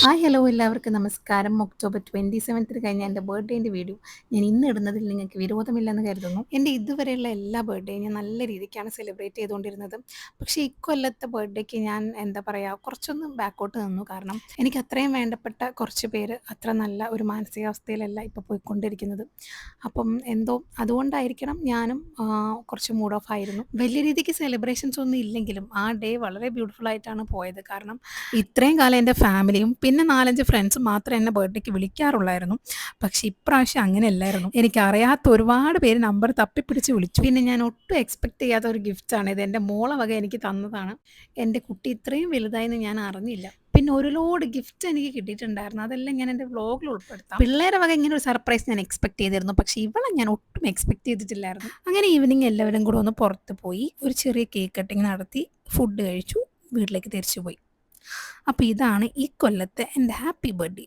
Hello എല്ലാവർക്കും നമസ്കാരം. October 27 കഴിഞ്ഞ എൻ്റെ ബർത്ത്ഡേൻ്റെ വീഡിയോ ഞാൻ ഇന്ന് ഇടുന്നതിൽ നിങ്ങൾക്ക് വിരോധമില്ലെന്ന് കരുതുന്നു. എൻ്റെ ഇതുവരെയുള്ള എല്ലാ ബർത്ത്ഡേയും ഞാൻ നല്ല രീതിക്കാണ് സെലിബ്രേറ്റ് ചെയ്തുകൊണ്ടിരുന്നത്. പക്ഷേ ഇക്കൊല്ലത്തെ ബർത്ത്ഡേക്ക് ഞാൻ എന്താ പറയുക, കുറച്ചൊന്ന് ബാക്കോട്ട് നിന്നു. കാരണം എനിക്ക് അത്രയും വേണ്ടപ്പെട്ട കുറച്ച് പേര് അത്ര നല്ല ഒരു മാനസികാവസ്ഥയിലല്ല ഇപ്പോൾ പോയിക്കൊണ്ടിരിക്കുന്നത്. അപ്പം എന്തോ അതുകൊണ്ടായിരിക്കണം ഞാനും കുറച്ച് മൂഡ് ഓഫ് ആയിരുന്നു. വലിയ രീതിക്ക് സെലിബ്രേഷൻസ് ഒന്നും ഇല്ലെങ്കിലും ആ ഡേ വളരെ ബ്യൂട്ടിഫുൾ ആയിട്ടാണ് പോയത്. കാരണം ഇത്രയും കാലം എൻ്റെ ഫാമിലിയും പിന്നെ 4-5 ഫ്രണ്ട്സും മാത്രമേ എന്നെ ബർത്ത്ഡേക്ക് വിളിക്കാറുള്ളായിരുന്നു. പക്ഷേ ഇപ്രാവശ്യം അങ്ങനെയല്ലായിരുന്നു. എനിക്കറിയാത്ത ഒരുപാട് പേര് നമ്പർ തപ്പിപ്പിടിച്ച് വിളിച്ചു. പിന്നെ ഞാൻ ഒട്ടും എക്സ്പെക്റ്റ് ചെയ്യാത്ത ഒരു ഗിഫ്റ്റാണിത്. എൻ്റെ മോളെ വക എനിക്ക് തന്നതാണ്. എൻ്റെ കുട്ടി ഇത്രയും വലുതായെന്ന് ഞാൻ അറിഞ്ഞില്ല. പിന്നെ ഒരു ലോഡ് ഗിഫ്റ്റ് എനിക്ക് കിട്ടിയിട്ടുണ്ടായിരുന്നു. അതെല്ലാം ഞാൻ എൻ്റെ വ്ലോഗിൽ ഉൾപ്പെടുത്താം. പിള്ളേരെ വക ഇങ്ങനെ ഒരു സർപ്രൈസ് ഞാൻ എക്സ്പെക്റ്റ് ചെയ്തിരുന്നു. പക്ഷേ ഇവളെ ഞാൻ ഒട്ടും എക്സ്പെക്റ്റ് ചെയ്തിട്ടില്ലായിരുന്നു. അങ്ങനെ ഈവനിങ് എല്ലാവരും കൂടെ ഒന്ന് പുറത്ത് പോയി ഒരു ചെറിയ കേക്ക് കട്ടിങ് നടത്തി ഫുഡ് കഴിച്ചു വീട്ടിലേക്ക് തിരിച്ചു പോയി. അപ്പോൾ ഇതാണ് ഈ കൊല്ലത്തെ എൻ്റെ ഹാപ്പി ബർത്ത്ഡേ.